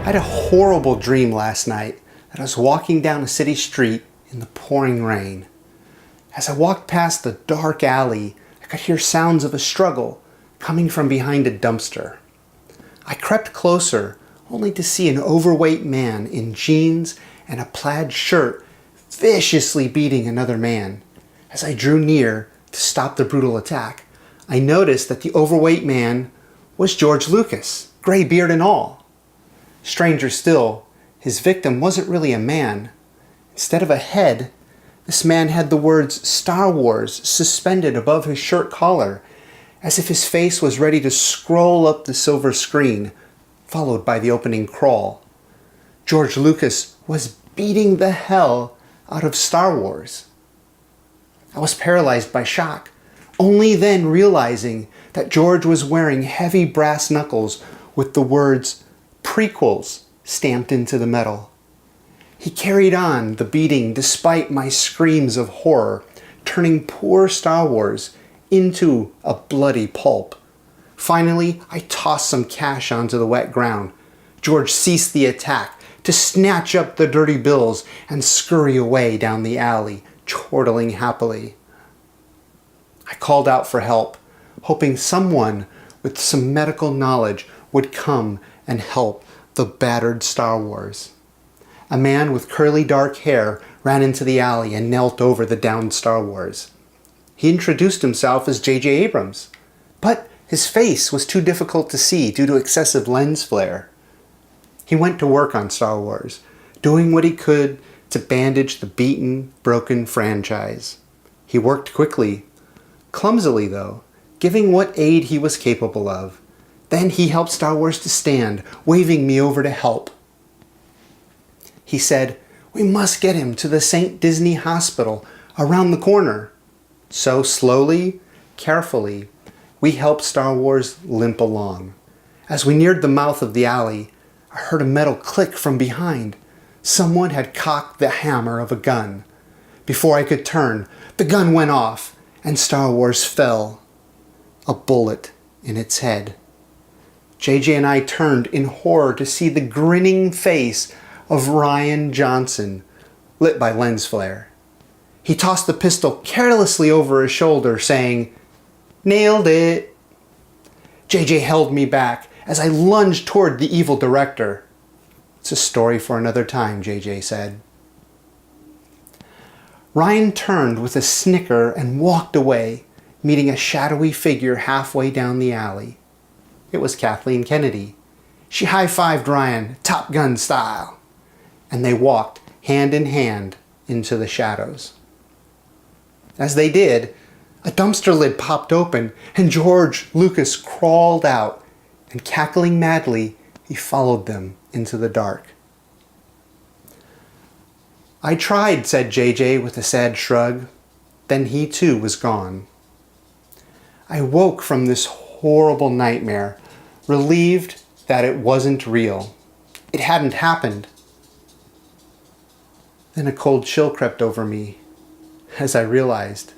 I had a horrible dream last night that I was walking down a city street in the pouring rain. As I walked past the dark alley, I could hear sounds of a struggle coming from behind a dumpster. I crept closer, only to see an overweight man in jeans and a plaid shirt viciously beating another man. As I drew near to stop the brutal attack, I noticed that the overweight man was George Lucas, gray beard and all. Stranger still, his victim wasn't really a man. Instead of a head, this man had the words Star Wars suspended above his shirt collar, as if his face was ready to scroll up the silver screen, followed by the opening crawl. George Lucas was beating the hell out of Star Wars. I was paralyzed by shock, only then realizing that George was wearing heavy brass knuckles with the words prequels stamped into the metal. He carried on the beating despite my screams of horror, turning poor Star Wars into a bloody pulp. Finally, I tossed some cash onto the wet ground. George ceased the attack to snatch up the dirty bills and scurry away down the alley, chortling happily. I called out for help, hoping someone with some medical knowledge would come and help the battered Star Wars. A man with curly dark hair ran into the alley and knelt over the downed Star Wars. He introduced himself as J.J. Abrams, but his face was too difficult to see due to excessive lens flare. He went to work on Star Wars, doing what he could to bandage the beaten, broken franchise. He worked quickly, clumsily though, giving what aid he was capable of. Then he helped Star Wars to stand, waving me over to help. He said, "We must get him to the St. Disney Hospital around the corner." So slowly, carefully, we helped Star Wars limp along. As we neared the mouth of the alley, I heard a metal click from behind. Someone had cocked the hammer of a gun. Before I could turn, the gun went off and Star Wars fell, a bullet in its head. JJ and I turned in horror to see the grinning face of Rian Johnson, lit by lens flare. He tossed the pistol carelessly over his shoulder, saying, "Nailed it." JJ held me back as I lunged toward the evil director. "It's a story for another time," JJ said. Ryan turned with a snicker and walked away, meeting a shadowy figure halfway down the alley. It was Kathleen Kennedy. She high-fived Ryan, Top Gun style, and they walked hand in hand into the shadows. As they did, a dumpster lid popped open and George Lucas crawled out, and cackling madly, he followed them into the dark. "I tried," said JJ with a sad shrug. Then he too was gone. I woke from this horrible nightmare, relieved that it wasn't real. It hadn't happened. Then a cold chill crept over me as I realized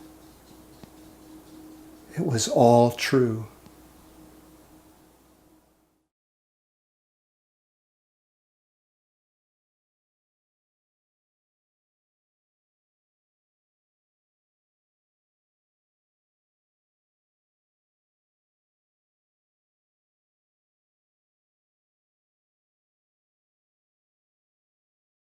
it was all true.